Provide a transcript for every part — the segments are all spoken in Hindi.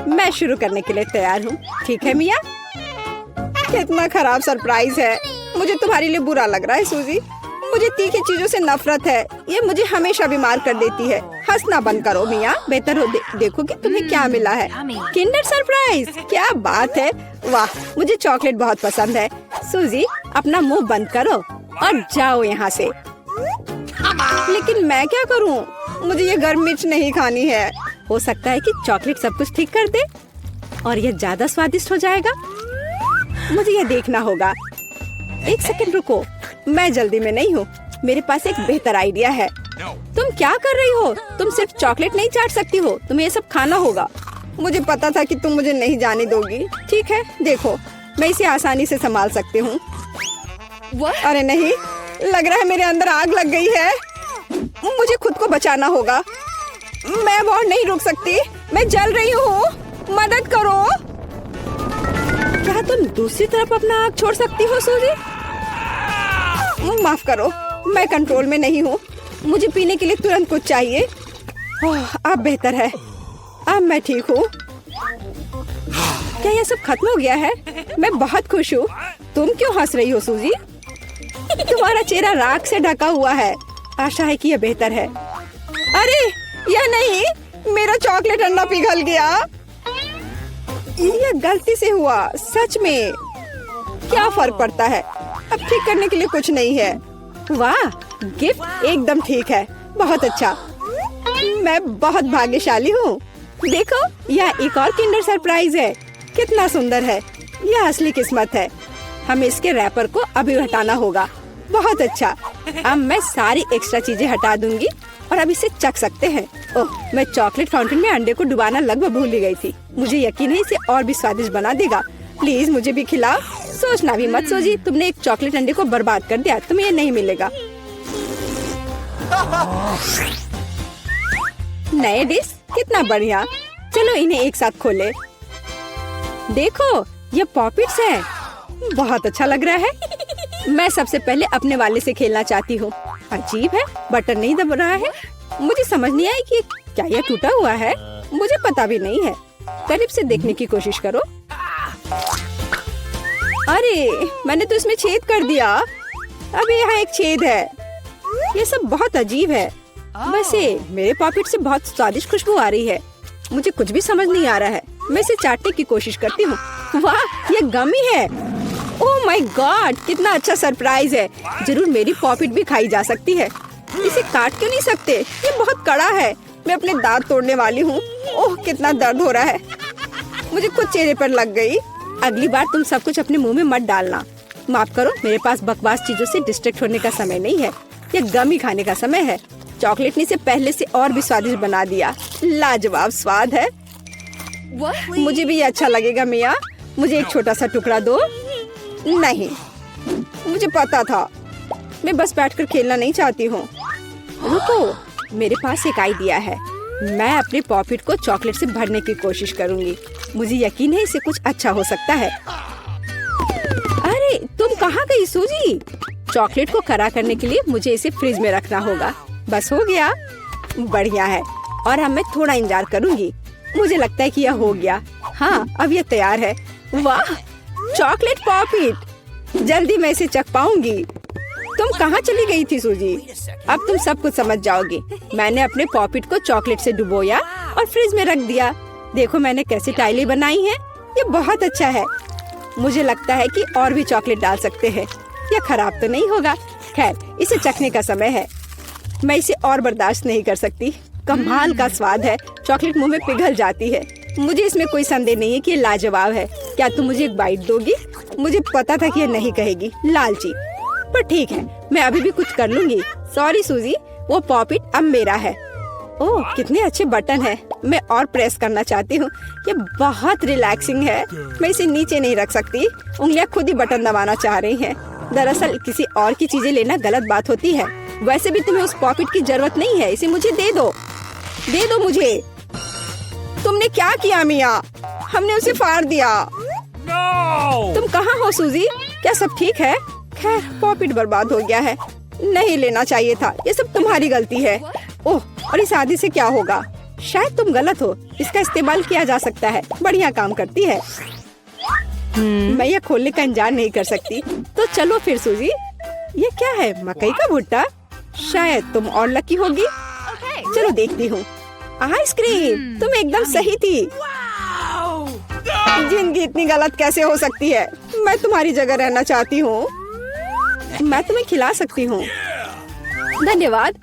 मैं शुरू करने के लिए तैयार हूँ। ठीक है मिया? कितना खराब सरप्राइज है। मुझे तुम्हारे लिए बुरा लग रहा है सूजी। मुझे तीखी चीजों से नफरत है। ये मुझे हमेशा बीमार कर देती है। हंसना बंद करो मिया। बेहतर हो देखो कि तुम्हें क्या मिला है। किंडर सरप्राइज, क्या बात है। वाह, मुझे चॉकलेट बहुत पसंद है। सूजी, अपना मुंह बंद करो और जाओ यहाँ से। लेकिन मैं क्या करूँ? मुझे ये गर्म मिर्च नहीं खानी है। हो सकता है कि चॉकलेट सब कुछ ठीक कर दे और ये ज्यादा स्वादिष्ट हो जाएगा। मुझे ये देखना होगा। एक सेकंड रुको, मैं जल्दी में नहीं हूँ। मेरे पास एक बेहतर आइडिया है। तुम क्या कर रही हो? तुम सिर्फ चॉकलेट नहीं चाट सकती हो, तुम्हें ये सब खाना होगा। मुझे पता था कि तुम मुझे नहीं जाने दोगी। ठीक है, देखो, मैं इसे आसानी से संभाल सकती हूँ। अरे नहीं, लग रहा है मेरे अंदर आग लग गई है। मुझे खुद को बचाना होगा। मैं और नहीं रुक सकती। मैं जल रही हूँ, मदद करो। क्या तुम दूसरी तरफ अपना आग छोड़ सकती हो सूजी? माफ करो, मैं कंट्रोल में नहीं हूँ। मुझे पीने के लिए तुरंत कुछ चाहिए। अब बेहतर है, अब मैं ठीक हूँ। क्या यह सब खत्म हो गया है? मैं बहुत खुश हूँ। तुम क्यों हंस रही हो सूजी? तुम्हारा चेहरा राख से ढका हुआ है। आशा है कि यह बेहतर है। अरे यह नहीं, मेरा चॉकलेट अंडा पिघल गया। यह गलती से हुआ, सच में। क्या फर्क पड़ता है? अब ठीक करने के लिए कुछ नहीं है। वाह, गिफ्ट एकदम ठीक है। बहुत अच्छा, मैं बहुत भाग्यशाली हूँ। देखो, यह एक और किंडर सरप्राइज है। कितना सुंदर है। यह असली किस्मत है। हमें इसके रैपर को अभी हटाना होगा। बहुत अच्छा, अब मैं सारी एक्स्ट्रा चीजें हटा दूंगी और अब इसे चख सकते हैं। ओह, मैं चॉकलेट फाउंटेन में अंडे को डुबाना लगभग भूल ही गई थी। मुझे यकीन है इसे और भी स्वादिष्ट बना देगा। प्लीज मुझे भी खिलाओ। सोचना भी मत सोची, तुमने एक चॉकलेट अंडे को बर्बाद कर दिया। तुम्हें ये नहीं मिलेगा। नए डिश, कितना बढ़िया। चलो इन्हें एक साथ खोले। देखो, ये पॉपिट्स है। बहुत अच्छा लग रहा है। मैं सबसे पहले अपने वाले से खेलना चाहती हूँ। अजीब है, बटन नहीं दब रहा है। मुझे समझ नहीं आई कि क्या यह टूटा हुआ है। मुझे पता भी नहीं है। करीब से देखने की कोशिश करो। अरे, मैंने तो इसमें छेद कर दिया। अभी यहाँ एक छेद है। ये सब बहुत अजीब है। वैसे मेरे पॉकेट से बहुत स्वादिष्ट खुशबू आ रही है। मुझे कुछ भी समझ नहीं आ रहा है। मैं इसे चाटने की कोशिश करती हूँ। वाह, ये गमी है। ओह माय गॉड, कितना अच्छा सरप्राइज है। जरूर मेरी पॉकेट भी खाई जा सकती है। इसे काट क्यों नहीं सकते? ये बहुत कड़ा है। मैं अपने दांत तोड़ने वाली हूँ। ओह, कितना दर्द हो रहा है। मुझे खुद चेहरे पर लग गई। अगली बार तुम सब कुछ अपने मुंह में मत डालना। माफ करो, मेरे पास बकवास चीजों से डिस्ट्रैक्ट होने का समय नहीं है। ये गमी खाने का समय है। चॉकलेट ने इसे पहले से और भी स्वादिष्ट बना दिया। लाजवाब स्वाद है। मुझे भी ये अच्छा लगेगा मिया। मुझे एक छोटा सा टुकड़ा दो। नहीं, मुझे पता था। मैं बस बैठकर खेलना नहीं चाहती हूँ। रुको, मेरे पास एक आइडिया है। मैं अपने पॉकेट को चॉकलेट से भरने की कोशिश करूँगी। मुझे यकीन है इसे कुछ अच्छा हो सकता है। अरे, तुम कहाँ गई सूजी? चॉकलेट को खरा करने के लिए मुझे इसे फ्रिज में रखना होगा। बस हो गया। बढ़िया है। और अब मैं थोड़ा इंतजार करूँगी। मुझे लगता है कि यह हो गया। हाँ, अब यह तैयार है। वाह, चॉकलेट पॉकेट। जल्दी मैं इसे चख पाऊंगी। तुम कहाँ चली गई थी सूजी? अब तुम सब कुछ समझ जाओगी। मैंने अपने पॉकेट को चॉकलेट से डुबोया और फ्रिज में रख दिया। देखो मैंने कैसी टाइलें बनाई हैं। ये बहुत अच्छा है। मुझे लगता है कि और भी चॉकलेट डाल सकते हैं। यह खराब तो नहीं होगा। खैर, इसे चखने का समय है। मैं इसे और बर्दाश्त नहीं कर सकती। कमाल का स्वाद है। चॉकलेट मुंह में पिघल जाती है। मुझे इसमें कोई संदेह नहीं है कि ये लाजवाब है। क्या तुम मुझे एक बाइट दोगी? मुझे पता था कि ये नहीं कहेगी, लालची। पर ठीक है, मैं अभी भी कुछ कर लूंगी। सॉरी सूजी, वो पॉकेट अब मेरा है। ओह, कितने अच्छे बटन है। मैं और प्रेस करना चाहती हूँ। ये बहुत रिलैक्सिंग है। मैं इसे नीचे नहीं रख सकती। उंगलियां खुद ही बटन दबाना चाह रही हैं। दरअसल किसी और की चीजें लेना गलत बात होती है। वैसे भी तुम्हें उस पॉकेट की जरूरत नहीं है। इसे मुझे दे दो। दे दो मुझे। तुमने क्या किया मिया? हमने उसे फाड़ दिया। तुम कहाँ हो सूजी? क्या सब ठीक है? खैर, पॉकेट बर्बाद हो गया है। नहीं लेना चाहिए था। ये सब तुम्हारी गलती है। ओह, और इस आदि से क्या होगा? शायद तुम गलत हो, इसका इस्तेमाल किया जा सकता है। बढ़िया काम करती है। मैं यह खोलने का इंतजार नहीं कर सकती। तो चलो फिर सूजी। ये क्या है? मकई का भुट्टा? शायद तुम और लकी होगी। चलो देखती हूँ। आइसक्रीम, तुम एकदम सही थी। जिंदगी इतनी गलत कैसे हो सकती है? मैं तुम्हारी जगह रहना चाहती हूँ। मैं तुम्हें खिला सकती हूँ। धन्यवाद।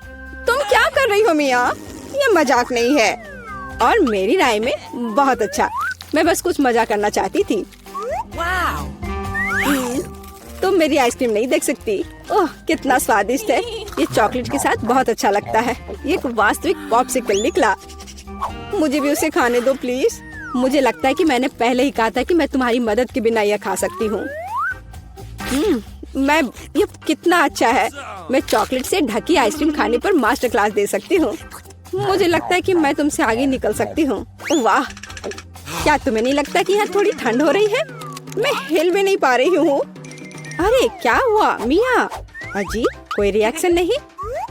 तुम क्या कर रही हो मिया? ये मजाक नहीं है। और मेरी राय में बहुत अच्छा। मैं बस कुछ मजा करना चाहती थी। तुम मेरी आइसक्रीम नहीं देख सकती। ओह, कितना स्वादिष्ट है। ये चॉकलेट के साथ बहुत अच्छा लगता है। ये एक वास्तविक पॉप्सिकल निकला। मुझे भी उसे खाने दो प्लीज। मुझे लगता है कि मैंने पहले ही कहा था कि मैं तुम्हारी मदद के बिना यह खा सकती हूँ। ये कितना अच्छा है। मैं चॉकलेट से ढकी आइसक्रीम खाने पर मास्टर क्लास दे सकती हूँ। मुझे लगता है कि मैं तुमसे आगे निकल सकती हूँ। वाह, क्या तुम्हें नहीं लगता कि यहाँ थोड़ी ठंड हो रही है? मैं हिल भी नहीं पा रही हूँ। अरे क्या हुआ मिया? अजी, कोई रिएक्शन नहीं?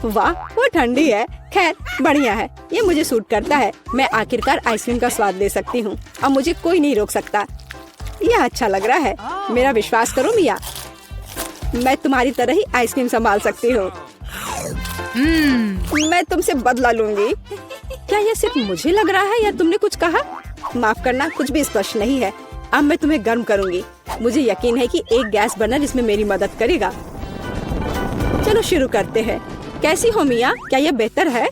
वाह, वो ठंडी है। खैर, बढ़िया है। ये मुझे सूट करता है। मैं आखिरकार आइसक्रीम का स्वाद ले सकती हूँ। अब मुझे कोई नहीं रोक सकता। यह अच्छा लग रहा है। मेरा विश्वास करो मिया, मैं तुम्हारी तरह ही आइसक्रीम संभाल सकती हूँ। मैं तुमसे बदला लूंगी। क्या यह सिर्फ मुझे लग रहा है या तुमने कुछ कहा? माफ करना, कुछ भी स्पष्ट नहीं है। अब मैं तुम्हें गर्म करूंगी। मुझे यकीन है कि एक गैस बर्नर इसमें मेरी मदद करेगा। चलो शुरू करते हैं। कैसी हो मिया? क्या यह बेहतर है?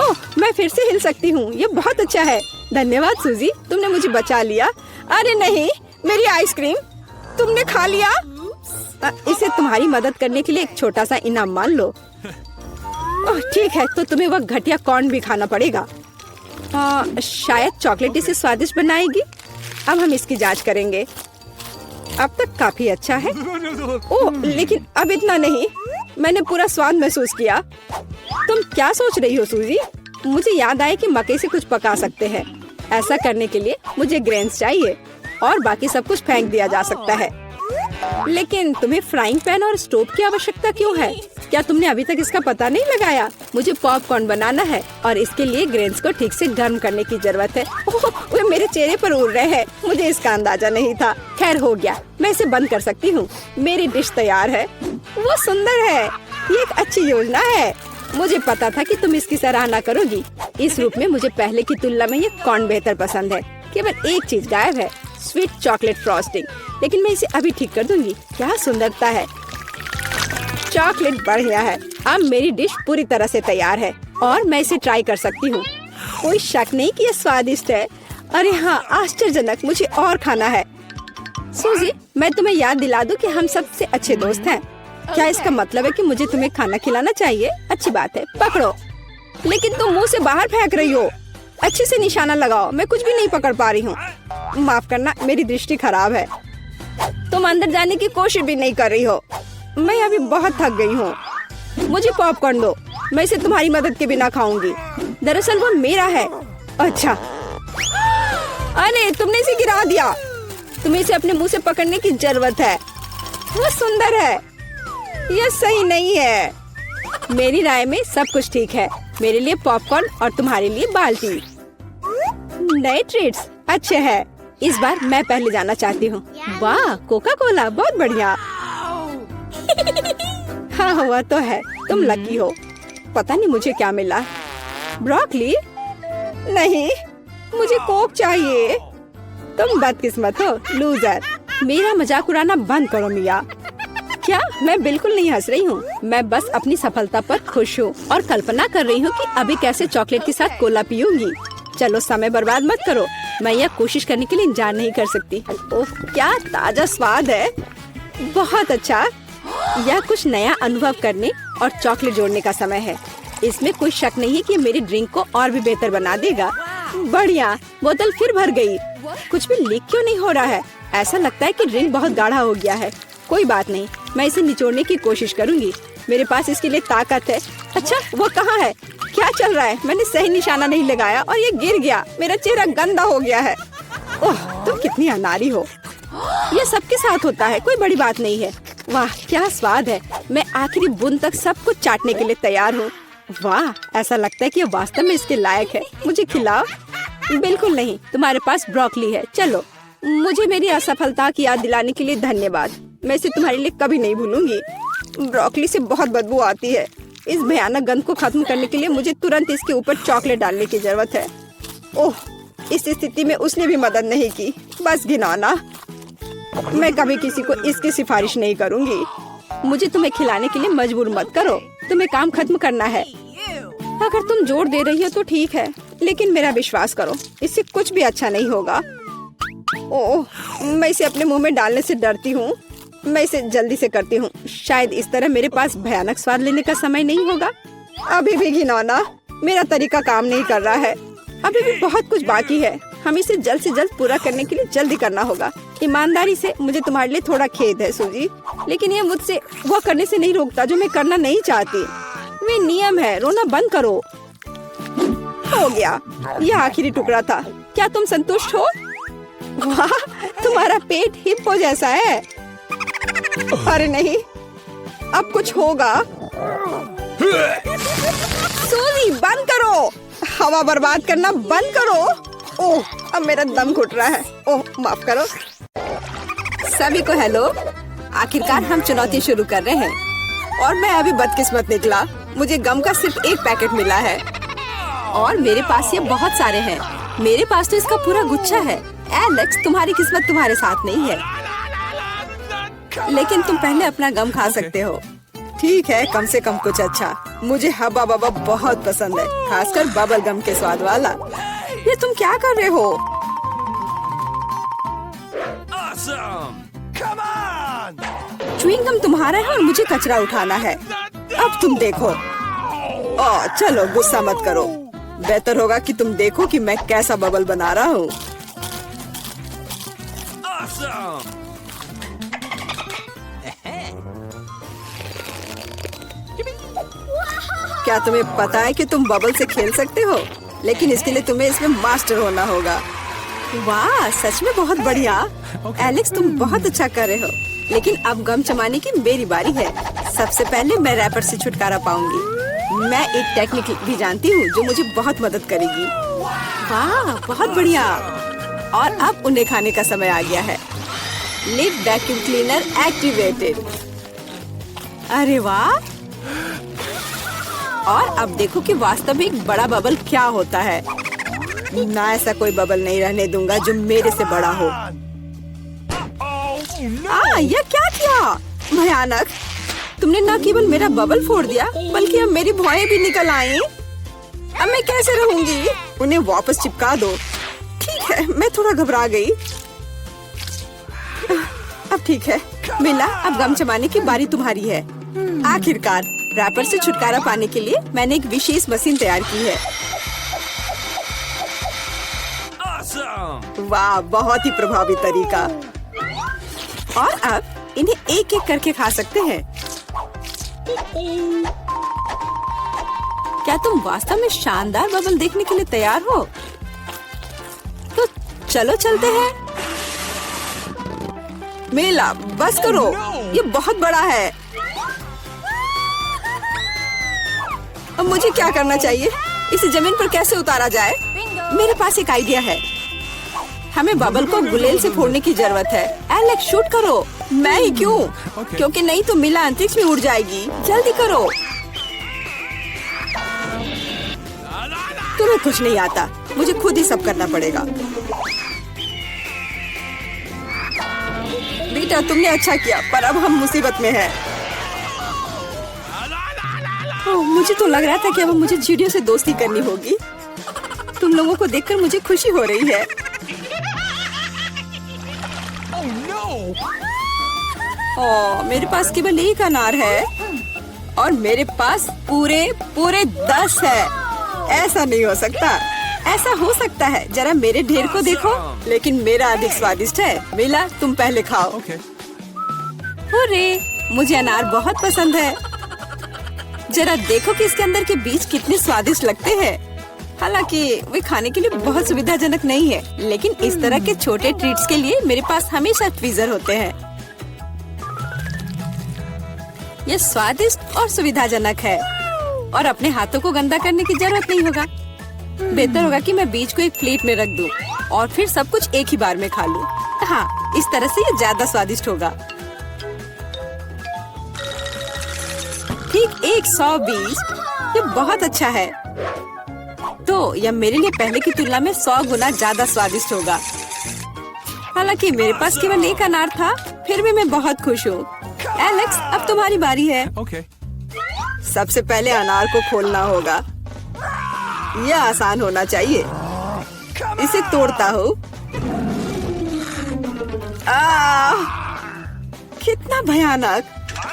ओह, मैं फिर से हिल सकती हूँ। ये बहुत अच्छा है। धन्यवाद सूजी, तुमने मुझे बचा लिया। अरे नहीं, मेरी आइसक्रीम तुमने खा लिया। इसे तुम्हारी मदद करने के लिए एक छोटा सा इनाम मान लो। ओह ठीक है, तो तुम्हें वह घटिया कॉर्न भी खाना पड़ेगा। शायद चॉकलेट इसे स्वादिष्ट बनाएगी। अब हम इसकी जांच करेंगे। अब तक काफी अच्छा है। ओह, लेकिन अब इतना नहीं। मैंने पूरा स्वाद महसूस किया। तुम क्या सोच रही हो सूजी? मुझे याद आया कि मकई से कुछ पका सकते हैं। ऐसा करने के लिए मुझे ग्रेन्स चाहिए और बाकी सब कुछ फेंक दिया जा सकता है। लेकिन तुम्हें फ्राइंग पैन और स्टोव की आवश्यकता क्यों है? क्या तुमने अभी तक इसका पता नहीं लगाया? मुझे पॉपकॉर्न बनाना है और इसके लिए ग्रेन्स को ठीक से गर्म करने की जरूरत है। ओह, वे मेरे चेहरे पर उड़ रहे हैं। मुझे इसका अंदाजा नहीं था। खैर, हो गया। मैं इसे बंद कर सकती हूँ। मेरी डिश तैयार है। वो सुंदर है। ये एक अच्छी योजना है। मुझे पता था कि तुम इसकी सराहना करोगी। इस रूप में मुझे पहले की तुलना में ये कॉर्न बेहतर पसंद है। केवल एक चीज गायब है, स्वीट चॉकलेट फ्रॉस्टिंग। लेकिन मैं इसे अभी ठीक कर दूंगी। क्या सुंदरता है। चॉकलेट बढ़िया है। अब मेरी डिश पूरी तरह से तैयार है और मैं इसे ट्राई कर सकती हूँ। कोई शक नहीं कि यह स्वादिष्ट है। अरे हाँ, आश्चर्यजनक। मुझे और खाना है। सूजी, मैं तुम्हें याद दिला दूं कि हम सबसे अच्छे दोस्त हैं। क्या इसका मतलब है कि मुझे तुम्हें खाना खिलाना चाहिए? अच्छी बात है, पकड़ो। लेकिन तुम मुंह से बाहर फेंक रही हो। अच्छे से निशाना लगाओ। मैं कुछ भी नहीं पकड़ पा रही हूँ। माफ करना, मेरी दृष्टि खराब है। तुम अंदर जाने की कोशिश भी नहीं कर रही हो। मैं अभी बहुत थक गई हूँ। मुझे पॉपकॉर्न दो। मैं इसे तुम्हारी मदद के बिना खाऊंगी। दरअसल वो मेरा है। अच्छा, अरे तुमने इसे गिरा दिया। तुम्हें इसे अपने मुंह से पकड़ने की जरूरत है। वो सुंदर है। यह सही नहीं है। मेरी राय में सब कुछ ठीक है। मेरे लिए पॉपकॉर्न और तुम्हारे लिए बाल्टी। नए ट्रीट्स अच्छे हैं। इस बार मैं पहले जाना चाहती हूँ। वाह, कोका कोला, बहुत बढ़िया। हाँ, हुआ तो है। तुम लकी हो। पता नहीं मुझे क्या मिला। ब्रोकली? नहीं, मुझे कोक चाहिए। तुम बदकिस्मत हो, लूजर। मेरा मजाक उड़ाना बंद करो मिया। क्या? मैं बिल्कुल नहीं हंस रही हूँ। मैं बस अपनी सफलता पर खुश हूँ और कल्पना कर रही हूँ कि अभी कैसे चॉकलेट के साथ कोला पीऊंगी। चलो, समय बर्बाद मत करो। मैं यह कोशिश करने के लिए इंतजार नहीं कर सकती। ओह, क्या ताजा स्वाद है। बहुत अच्छा। यह कुछ नया अनुभव करने और चॉकलेट जोड़ने का समय है। इसमें कोई शक नहीं है कि मेरी ड्रिंक को और भी बेहतर बना देगा। बढ़िया। बोतल फिर भर गई। कुछ भी लीक क्यों नहीं हो रहा है? ऐसा लगता है कि ड्रिंक बहुत गाढ़ा हो गया है। कोई बात नहीं, मैं इसे निचोड़ने की कोशिश करूंगी। मेरे पास इसके लिए ताकत है। अच्छा, वो कहाँ है? क्या चल रहा है? मैंने सही निशाना नहीं लगाया और ये गिर गया। मेरा चेहरा गंदा हो गया है। ओह, तुम कितनी अनाड़ी हो। ये सबके साथ होता है, कोई बड़ी बात नहीं है। वाह, क्या स्वाद है। मैं आखिरी बूंद तक सब कुछ चाटने के लिए तैयार हूँ। वाह, ऐसा लगता है कि ये वास्तव में इसके लायक है। मुझे खिलाओ। बिल्कुल नहीं, तुम्हारे पास ब्रोकली है। चलो, मुझे मेरी असफलता की याद दिलाने के लिए धन्यवाद। मैं इसे तुम्हारे लिए कभी नहीं भूलूंगी। ब्रोकली से बहुत बदबू आती है। इस भयानक गंध को खत्म करने के लिए मुझे तुरंत इसके ऊपर चॉकलेट डालने की जरूरत है। ओह, इस स्थिति में उसने भी मदद नहीं की। बस घिनौना। मैं कभी किसी को इसकी सिफारिश नहीं करूंगी। मुझे तुम्हें खिलाने के लिए मजबूर मत करो। तुम्हें काम खत्म करना है। अगर तुम जोर दे रही हो तो ठीक है, लेकिन मेरा विश्वास करो, इससे कुछ भी अच्छा नहीं होगा। ओह, मैं इसे अपने मुंह में डालने से डरती हूँ। मैं इसे जल्दी से करती हूँ। शायद इस तरह मेरे पास भयानक स्वाद लेने का समय नहीं होगा। अभी भी घिनौना। मेरा तरीका काम नहीं कर रहा है। अभी भी बहुत कुछ बाकी है। हम इसे जल्द से जल्द पूरा करने के लिए जल्दी करना होगा। ईमानदारी से मुझे तुम्हारे लिए थोड़ा खेद है सूजी, लेकिन ये मुझसे वो करने से नहीं रोकता जो मैं करना नहीं चाहती। वे नियम है। रोना बंद करो। हो गया, यह आखिरी टुकड़ा था। क्या तुम संतुष्ट हो? वाह, तुम्हारा पेट हिप्पो जैसा है। अरे नहीं, अब कुछ होगा। सूजी, बंद करो। हवा बर्बाद करना बंद करो। ओह, अब मेरा दम घुट रहा है। ओह, माफ करो। सभी को हेलो। आखिरकार हम चुनौती शुरू कर रहे हैं और मैं अभी बदकिस्मत निकला। मुझे गम का सिर्फ एक पैकेट मिला है और मेरे पास ये बहुत सारे हैं। मेरे पास तो इसका पूरा गुच्छा है। एलेक्स, तुम्हारी किस्मत तुम्हारे साथ नहीं है, लेकिन तुम पहले अपना गम खा सकते हो। ठीक है, कम से कम कुछ अच्छा। मुझे हब्बा बब्बा बहुत पसंद है, खासकर बबल गम के स्वाद वाला। ये तुम क्या कर रहे हो? च्युइंग गम तुम्हारा है और मुझे कचरा उठाना है। अब तुम देखो। ओह, चलो गुस्सा मत करो। बेहतर होगा कि तुम देखो कि मैं कैसा बबल बना रहा हूँ। क्या तुम्हें पता है कि तुम बबल से खेल सकते हो? लेकिन इसके लिए तुम्हें इसमें मास्टर होना होगा। वाह, सच में बहुत बढ़िया। एलेक्स, तुम बहुत अच्छा कर रहे हो। लेकिन अब गम चबाने की मेरी बारी है। सबसे पहले मैं रैपर से छुटकारा पाऊंगी। मैं एक टेक्निक भी जानती हूँ जो मुझे बहुत मदद करेगी। वाह, बहुत बढ़िया। और अब उन्हें खाने का समय आ गया है। Lid vacuum cleaner activated. अरे वाह। और अब देखो कि वास्तव में एक बड़ा बबल क्या होता है। ना, ऐसा कोई बबल नहीं रहने दूंगा जो मेरे से बड़ा हो। यह क्या किया? भयानक। तुमने न केवल मेरा बबल फोड़ दिया, बल्कि अब मेरी भौएं भी निकल आई। अब मैं कैसे रहूंगी? उन्हें वापस चिपका दो। ठीक है, मैं थोड़ा घबरा गई। अब ठीक है मिला, अब गम चबाने की बारी तुम्हारी है। आखिरकार रैपर से छुटकारा पाने के लिए मैंने एक विशेष मशीन तैयार की है। वाह, बहुत ही प्रभावी तरीका। और अब इन्हें एक एक करके खा सकते हैं। क्या तुम वास्तव में शानदार बबल देखने के लिए तैयार हो? तो चलो चलते हैं। मेला, बस करो। ये बहुत बड़ा है। अब मुझे क्या करना चाहिए? इसे जमीन पर कैसे उतारा जाए? मेरे पास एक आइडिया है। हमें बबल को गुलेल से फोड़ने की जरूरत है। एलेक्स, शूट करो। मैं ही क्यों? क्योंकि नहीं तो मिला अंतरिक्ष में उड़ जाएगी। जल्दी करो। तुम्हें कुछ नहीं आता, मुझे खुद ही सब करना पड़ेगा। बेटा, तुमने अच्छा किया, पर अब हम मुसीबत में हैं। मुझे तो लग रहा था कि अब मुझे चिड़ियों से दोस्ती करनी होगी। तुम लोगों को देखकर मुझे खुशी हो रही है। मेरे पास केवल एक अनार है और मेरे पास पूरे 10 है। ऐसा नहीं हो सकता। ऐसा हो सकता है, जरा मेरे ढेर को देखो। लेकिन मेरा अधिक स्वादिष्ट है। मिला, तुम पहले खाओ। अरे, मुझे अनार बहुत पसंद है। जरा देखो कि इसके अंदर के बीज कितने स्वादिष्ट लगते हैं। हालांकि वे खाने के लिए बहुत सुविधाजनक नहीं है, लेकिन इस तरह के छोटे ट्रीट्स के लिए मेरे पास हमेशा ट्वीजर होते हैं। यह स्वादिष्ट और सुविधाजनक है। और अपने हाथों को गंदा करने की जरूरत नहीं होगा। बेहतर होगा कि मैं बीज को एक प्लेट में रख दूं और फिर सब कुछ एक ही बार में खा लूं। हाँ, इस तरह से ये ज्यादा स्वादिष्ट होगा। ठीक 120, ये बहुत अच्छा है। तो यह मेरे लिए पहले की तुलना में 100 गुना ज्यादा स्वादिष्ट होगा। हालांकि मेरे पास केवल एक अनार था, फिर भी मैं बहुत खुश हूँ। एलेक्स, अब तुम्हारी बारी है। सबसे पहले अनार को खोलना होगा। यह आसान होना चाहिए। इसे तोड़ता हूँ। कितना भयानक!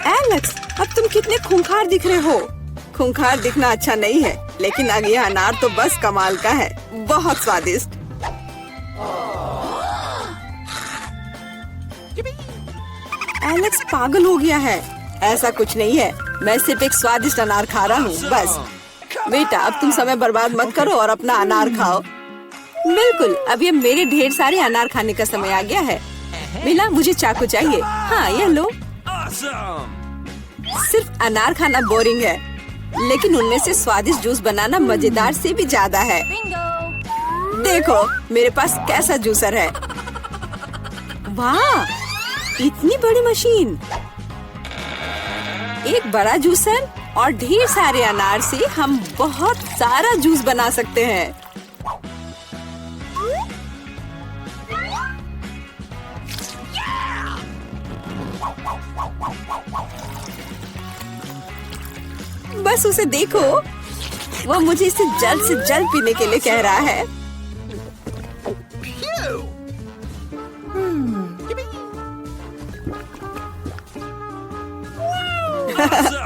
एलेक्स, अब तुम कितने खूंखार दिख रहे हो। खूंखार दिखना अच्छा नहीं है, लेकिन अब यह अनार तो बस कमाल का है। बहुत स्वादिष्ट। एलेक्स पागल हो गया है। ऐसा कुछ नहीं है, मैं सिर्फ एक स्वादिष्ट अनार खा रहा हूँ बस। बेटा, अब तुम समय बर्बाद मत करो और अपना अनार खाओ। बिल्कुल, अब ये मेरे ढेर सारे अनार खाने का समय आ गया है। मिला, मुझे चाकू चाहिए। हाँ, यह लो। सिर्फ अनार खाना बोरिंग है, लेकिन उनमें से स्वादिष्ट जूस बनाना मजेदार से भी ज्यादा है। देखो मेरे पास कैसा जूसर है। वाह, इतनी बड़ी मशीन! एक बड़ा जूसर और ढेर सारे अनार से हम बहुत सारा जूस बना सकते हैं। बस उसे देखो, वह मुझे इसे जल्द से जल्द पीने के लिए कह रहा है।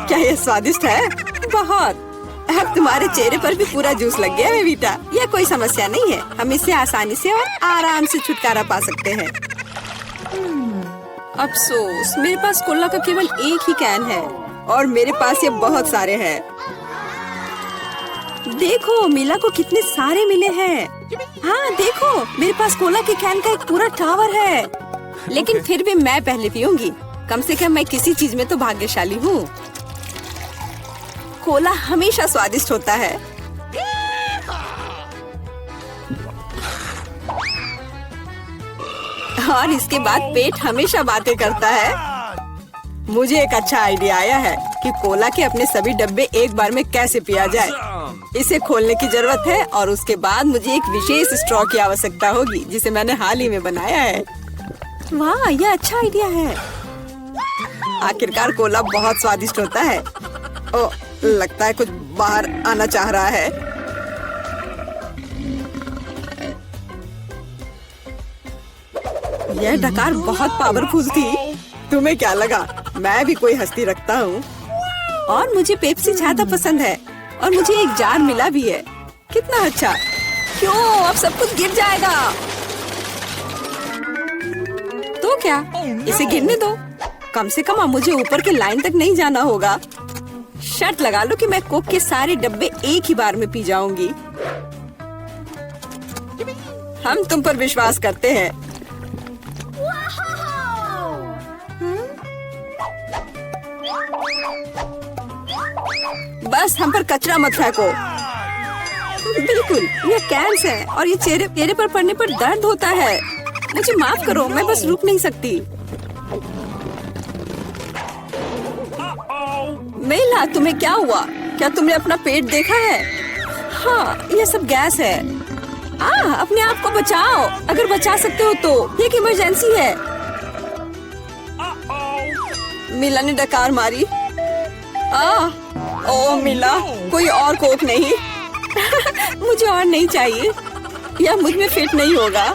क्या ये स्वादिष्ट है? बहुत। अब तुम्हारे चेहरे पर भी पूरा जूस लग गया है बेटा। यह कोई समस्या नहीं है, हम इससे आसानी से और आराम से छुटकारा पा सकते हैं। अफसोस, मेरे पास कोला का केवल एक ही कैन है और मेरे पास ये बहुत सारे हैं। देखो मिला को कितने सारे मिले हैं। हाँ देखो, मेरे पास कोला के कैन का एक पूरा टावर है। लेकिन फिर भी मैं पहले पीऊंगी। कम से कम मैं किसी चीज में तो भाग्यशाली हूँ। कोला हमेशा स्वादिष्ट होता है। और इसके बाद पेट हमेशा बातें करता है। मुझे एक अच्छा आइडिया आया है कि कोला के अपने सभी डब्बे एक बार में कैसे पिया जाए। इसे खोलने की जरूरत है और उसके बाद मुझे एक विशेष स्ट्रॉ की आवश्यकता होगी, जिसे मैंने हाल ही में बनाया है। वाह, यह अच्छा आइडिया है। आखिरकार कोला बहुत स्वादिष्ट होता है। ओह, लगता है कुछ बाहर आना चाह रहा है। यह डकार बहुत पावरफुल थी। तुम्हें क्या लगा मैं भी कोई हस्ती रखता हूँ? और मुझे पेप्सी ज्यादा पसंद है और मुझे एक जार मिला भी है। कितना अच्छा! क्यों, अब सब कुछ गिर जाएगा। तो क्या, इसे गिरने दो। कम से कम अब मुझे ऊपर के लाइन तक नहीं जाना होगा। शर्त लगा लो कि मैं कोक के सारे डब्बे एक ही बार में पी जाऊंगी। हम तुम पर विश्वास करते हैं। बस हम पर कचरा मत फेंको। बिल्कुल, ये कैंस है और ये चेहरे पर पड़ने पर दर्द होता है। मुझे माफ करो, मैं बस रुक नहीं सकती। मेला, तुम्हें क्या हुआ? क्या तुमने अपना पेट देखा है? हाँ, ये सब गैस है। अपने आप को बचाओ, अगर बचा सकते हो तो। ये एक इमरजेंसी है। मिला ने डकार मारी। ओ मिला, कोई और कोक नहीं। मुझे और नहीं चाहिए, यह मुझ में फिट नहीं होगा।